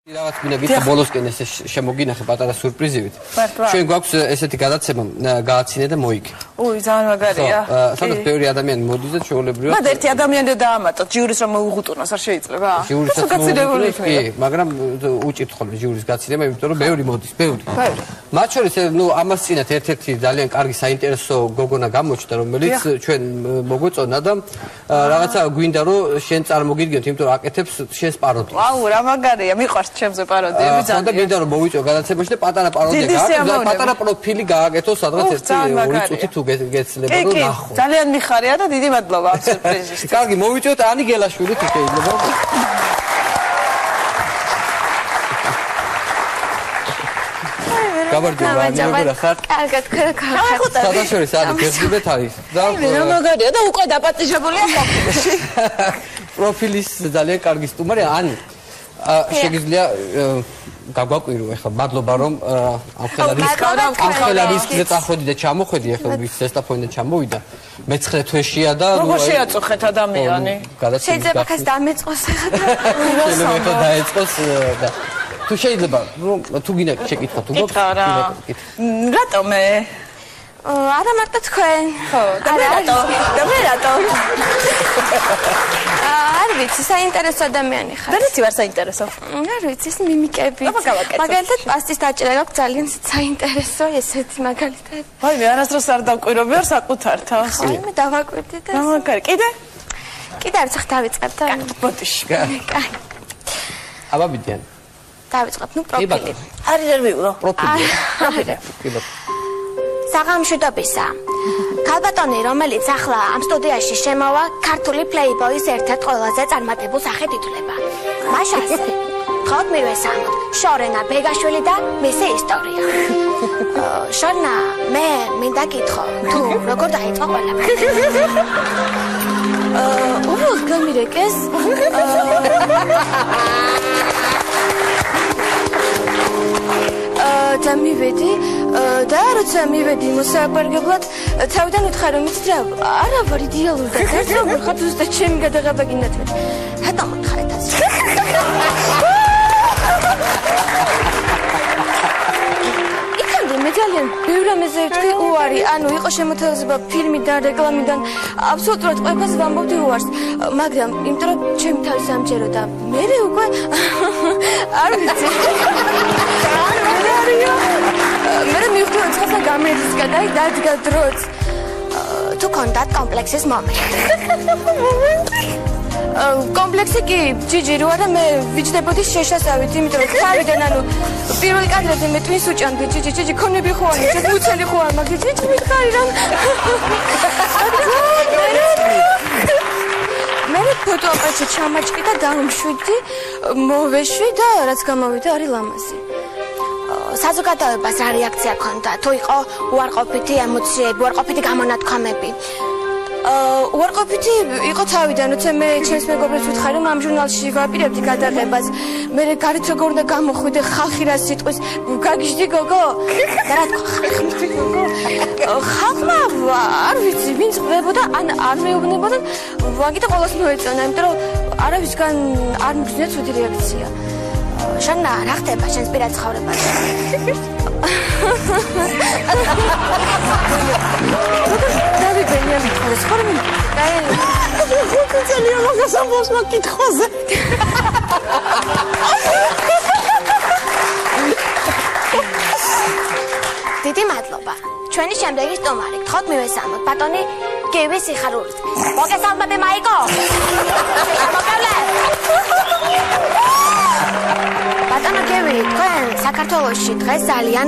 რაღაც მინდა ბოლოსკენ ესე შემოგინახე პატარა სურპრიზივით. ჩვენ გვაქვს ესეთი გადაცემა გააცინე და მოიგე. უი, ძალიან მაგარია. სადაც ბევრი ადამიანი მოდის და ჩვეულებრივად. მაგრამ ერთი ადამიანი დაამატოთ, ჟიურის რომ მოუღუტუნოს არ შეიძლება? ჟიურისაც მოუღუტუნოს, კი, მაგრამ უჭირთ ხოლმე ჟიურის გაცილება, იმიტომ რომ ბევრი მოდის, ბევრი. მათ შორის, ამას წინათ ერთ-ერთი ძალიან კარგი საინტერესო გოგონა გამოჩნდა, რომელიც ჩვენ მოგვეწონა და რაღაცა გვინდა რომ შენ წარმოგიდგენთ, იმიტომ რომ აკეთებს შენს პაროდიას. ვაუ, რა მაგარია, მიყვარს ჩემზე პაროდიები ძალიან. და გინდა რომ მოვიწვიო გადაცემაში და პატარა პაროდია გააკეთო, პატარა პროფილი გააკეთო, სადღაც 1-2 წუთი თუ გეცლება რომ ნახო. ძალიან მიხარია და დიდი მადლობა ამ სურპრიზისთვის. კარგი, მოვიწვიოთ ანი გელაშვილი თუ შეიძლება. გაბარჯობა, მოგერა ხარ? კარგად, კარგად. სადაშორის არის გერძიბეთ არის. და რა მაგარია და უკვე დაპატიჟებულია პროფილში. პროფილის ძალიან კარგი სტუმარი ანი. შეგიძლია გაგვაკვირო ახლა მადლობა რომ ამ ხელა რისკზე წახვედი და ჩამოხვედი ახლა ვის ზესტაფონი და ჩამოვიდა მე-9 თვეშია და როგორ შეაწუხეთ ადამიანი შეიძლება ხას დამეწყოს ახლა შეიძლება დაეწყოს და თუ შეიძლება თუ გინდა შეკითხო თუ გქონდა რატომ არა მარტო თქვენ ხო და მე რატო არ ვიცი საინტერესო ადამიანი ხარ და რითი ვარ საინტერესო არ ვიცი ეს მიმიკები მაგალითად პასტის დაჭერა გაქვს ძალიან საინტერესო ესეთი მაგალითად ვაიმე არასდროს არ დავკვირობი არ საკუთარ თავს ვაიმე დავაკვირდი და მაგარი კიდე არც ხ დავიწყებ და ბოტიში კაი აბა მიდიან დავიწყებ ნუ პროფილი არის არ მიულო პროფილი საღამოშუდობისა ქალბატონი რომელიც ახლა ამ სტუდიაში შემოვა ქართული პლეიბოის ერთ-ერთ ყველაზე წარმატებულ სახედ ითვლება მაშასე ხოთ მივესალმოთ შორენა ბეგაშვილი და მისი ისტორია შორნა მე მინდა გითხრა თუ როგორ დაიწყო ყველაფერი უბრალოდ გამირეკეს და მივედი და როცა მივედი მოსაკვირგებლად თავიდან ვითხარ რომ იცით რა არა ვარ იდეალური და ერთ როგორ ხარ ზუსტად ჩემი გადაღება გინდათ მე რატომ ხარეთ ასე იქამდე მე ძალიან ბევრ რამეზე ვთქვი უარი ანუ იყო შემოთავაზება ფილმიდან რეკლამიდან აბსოლუტურად ყველაფერს ვამბობდი უარს მაგრამ იმიტომ რომ ჩემი თავი სამჯეროდა მე უკვე არ ვიცი მე მივხვდი რომ ხასა გამერისკა და დადგა დროც თუ კონდათ კომპლექსის მომენტი კომპლექსი კი ჯიჯი რო არა მე ვიჯდებოდი შეშასავით იმიტომ რომ თავიდან ანუ პირველი კადრები მე ტვინს უჭამდი ჯიჯი ქონები ხო არის ჯერ უცელი ხო არ მაგ ჯიჯი მითხარი რომ მე ფოტოაპარატში ჩამაჭრი და დავმშვიდი მოვეშვი და რაც გამოვიდა არის ლამაზი საზოგადოებას რა რეაქცია ქონდა თუ იყო უარყოფითი ემოციები უარყოფითი გამონათქვამები უარყოფითი იყო თავიდან როცა მე ჩემს მეგობრებს ვითხარი რომ ამ ჟურნალში ვაპირებდი გადაღებას მე გარეთ როგორ უნდა გამოხვიდე ხალხი რა სიტყვის გაგიჟდი გოგო და რა თქვა ხალხმა არ ვიცი ვინც ყვებოდა ან არ მეუბნებოდა ვაგიტა ყოველს მოეწონა იმიტომ რომ არავისგან არ მგზნია ცუდი რეაქცია შანა რა ხდება შენს პირად ცხოვრებაში დავიგენია მითხარს ხორმი ძალიან მაგას ამბობს მაკითხოზე დიდი მადლობა ჩვენი შემდეგი სტუმარი გთხოვთ მივესალმოთ ბატონი გივი სიხარულიძე მოგესალმები მაიკო მოგავლე ბატონო გევი, თქვენ საქართველოში დღეს ძალიან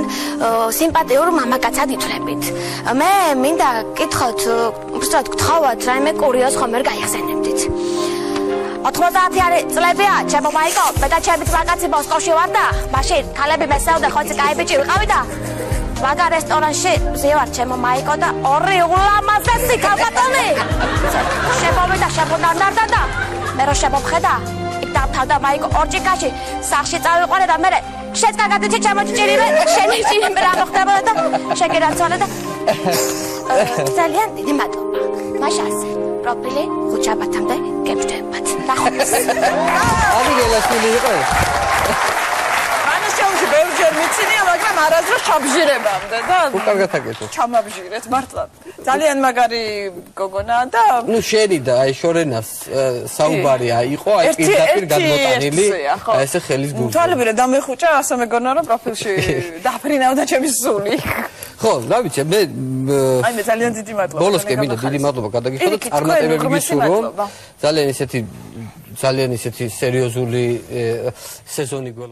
სიმპათიურ მამაკაცად ითვლებით. მე მინდა გითხოთ, უბრალოდ გთხოვოთ, რაიმე კურიოზ ხომერ გაიხსენებდით. 90 წლებია, ჩემო მაიკო, მე და ჩემი მაგაცი მოსკოვში ვარ და მაშინ ქალები მესაუდა ხოცი კაი ბიჭი ვიყავი და მაგარ რესტორანში ზევარ ჩემო მაიკო და ორი ულამაზესი ქალბატონი. შემოვიდა შემონარდა და მე რო შემოვხედა დავთავდა მაიკო ორჭიკაში სახში წავიყვანე და მე შენს კაკადიჩი ჩამოჭიჭირიმე შენი ჭირიმე რა მოხდებოდა და შეგერაცვალე და ძალიან დიდი მადლობა მაშასე პროფილი ხუჩაბათამდე გებჯდებათ ნახოთ არის გელასული იყო არასდროს ჩაბჟირებამდე და კარგად აკეთებ. ჩამაბჟირეთ მართლა. ძალიან მაგარი გოგონაა და ნუ შენი და აი შორენას საუბარია იყო აი პირდაპირ გადმოტანილი აი ესე ხელის გულზე. თვალები რა დამეხუჭა ასე მეგონა რომ პროფილში დაფრინავდა ჩემი სული. ხო, რა ვიცი, მე აი მე ძალიან დიდი მადლობა. ბოლოს კი მინდა დიდი მადლობა გადაგიხადოთ წარმატებები გისურვო. ძალიან ისეთი სერიოზული სეზონი გველო